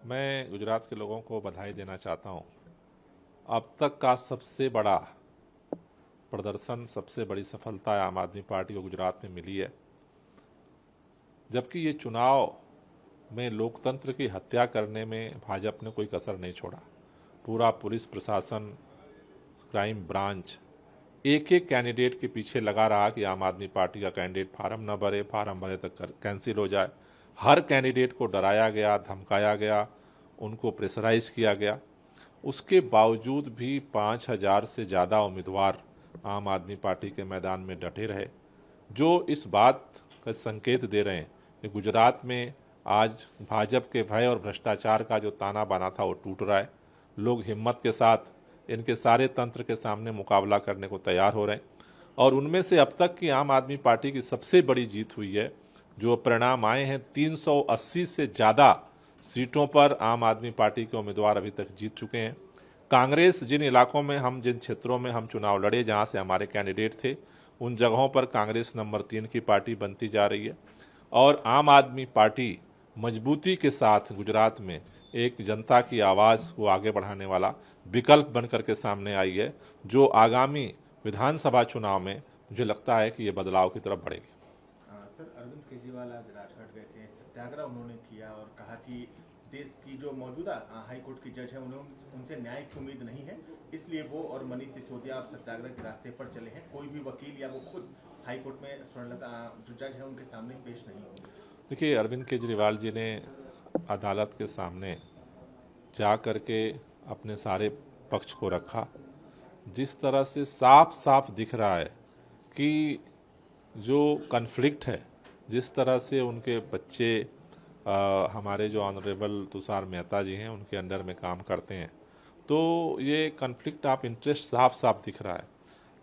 मैं गुजरात के लोगों को बधाई देना चाहता हूं। अब तक का सबसे बड़ा प्रदर्शन, सबसे बड़ी सफलता आम आदमी पार्टी को गुजरात में मिली है। जबकि ये चुनाव में लोकतंत्र की हत्या करने में भाजपा ने कोई कसर नहीं छोड़ा। पूरा पुलिस प्रशासन, क्राइम ब्रांच एक एक कैंडिडेट के पीछे लगा रहा कि आम आदमी पार्टी का कैंडिडेट फार्म न भरे, फार्म भरे तक कैंसिल हो जाए। हर कैंडिडेट को डराया गया, धमकाया गया, उनको प्रेशराइज किया गया। उसके बावजूद भी 5,000 से ज़्यादा उम्मीदवार आम आदमी पार्टी के मैदान में डटे रहे, जो इस बात का संकेत दे रहे हैं कि गुजरात में आज भाजपा के भय और भ्रष्टाचार का जो ताना बाना था वो टूट रहा है। लोग हिम्मत के साथ इनके सारे तंत्र के सामने मुकाबला करने को तैयार हो रहे हैं। और उनमें से अब तक की आम आदमी पार्टी की सबसे बड़ी जीत हुई है। जो परिणाम आए हैं, 380 से ज़्यादा सीटों पर आम आदमी पार्टी के उम्मीदवार अभी तक जीत चुके हैं। कांग्रेस जिन इलाकों में जिन क्षेत्रों में हम चुनाव लड़े, जहां से हमारे कैंडिडेट थे, उन जगहों पर कांग्रेस नंबर 3 की पार्टी बनती जा रही है। और आम आदमी पार्टी मजबूती के साथ गुजरात में एक जनता की आवाज़ को आगे बढ़ाने वाला विकल्प बन करके सामने आई है, जो आगामी विधानसभा चुनाव में मुझे लगता है कि ये बदलाव की तरफ बढ़ेगी। सर, अरविंद केजरीवाल आज राजघाट गए थे, सत्याग्रह उन्होंने किया और कहा कि देश की जो मौजूदा हाई कोर्ट की जज है उनसे न्याय की उम्मीद नहीं है, इसलिए वो और मनीष सिसोदिया अब सत्याग्रह के रास्ते पर चले हैं। कोई भी वकील या वो खुद हाई कोर्ट में स्वर्णलता जो जज है उनके सामने पेश नहीं होंगे। देखिए, अरविंद केजरीवाल जी ने अदालत के सामने जा करके अपने सारे पक्ष को रखा। जिस तरह से साफ साफ दिख रहा है कि जो कन्फ्लिक्ट है, जिस तरह से उनके बच्चे हमारे जो ऑनरेबल तुषार मेहता जी हैं उनके अंडर में काम करते हैं, तो ये कन्फ्लिक्ट ऑफ इंटरेस्ट साफ साफ दिख रहा है।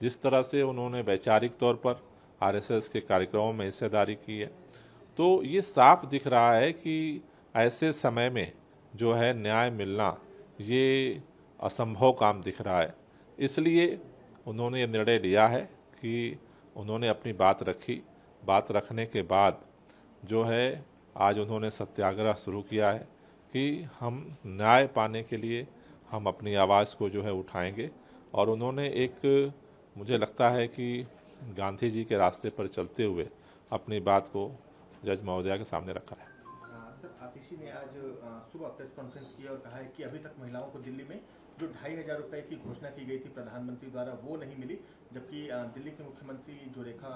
जिस तरह से उन्होंने वैचारिक तौर पर आरएसएस के कार्यक्रमों में हिस्सेदारी की है, तो ये साफ दिख रहा है कि ऐसे समय में जो है न्याय मिलना ये असंभव काम दिख रहा है। इसलिए उन्होंने ये निर्णय लिया है कि उन्होंने अपनी बात रखी। बात रखने के बाद जो है आज उन्होंने सत्याग्रह शुरू किया है कि हम न्याय पाने के लिए हम अपनी आवाज़ को जो है उठाएंगे। और उन्होंने एक, मुझे लगता है कि गांधी जी के रास्ते पर चलते हुए अपनी बात को जज महोदया के सामने रखा है। सर, आतिशी ने आज सुबह प्रेस कॉन्फ्रेंस किया और कहा है कि अभी तक महिलाओं को दिल्ली में जो 2,500 रुपए की घोषणा की गई थी प्रधानमंत्री द्वारा वो नहीं मिली, जबकि दिल्ली के मुख्यमंत्री जो रेखा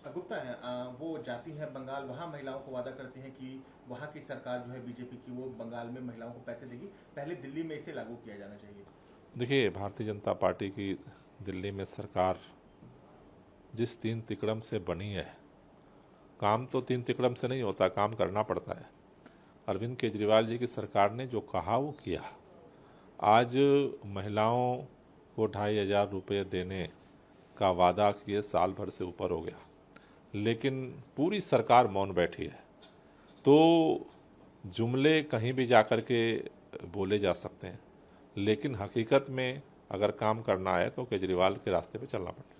गुप्ता है वो जाती हैं बंगाल, वहाँ महिलाओं को वादा करती हैं कि वहाँ की सरकार जो है बीजेपी की, वो बंगाल में महिलाओं को पैसे देगी। पहले दिल्ली में इसे लागू किया जाना चाहिए। देखिए, भारतीय जनता पार्टी की दिल्ली में सरकार जिस 3 तिकड़म से बनी है, काम तो 3 तिकड़म से नहीं होता, काम करना पड़ता है। अरविंद केजरीवाल जी की सरकार ने जो कहा वो किया। आज महिलाओं को 2,500 रुपये देने का वादा किए साल भर से ऊपर हो गया, लेकिन पूरी सरकार मौन बैठी है। तो जुमले कहीं भी जाकर के बोले जा सकते हैं, लेकिन हकीकत में अगर काम करना है तो केजरीवाल के रास्ते पे चलना पड़ेगा।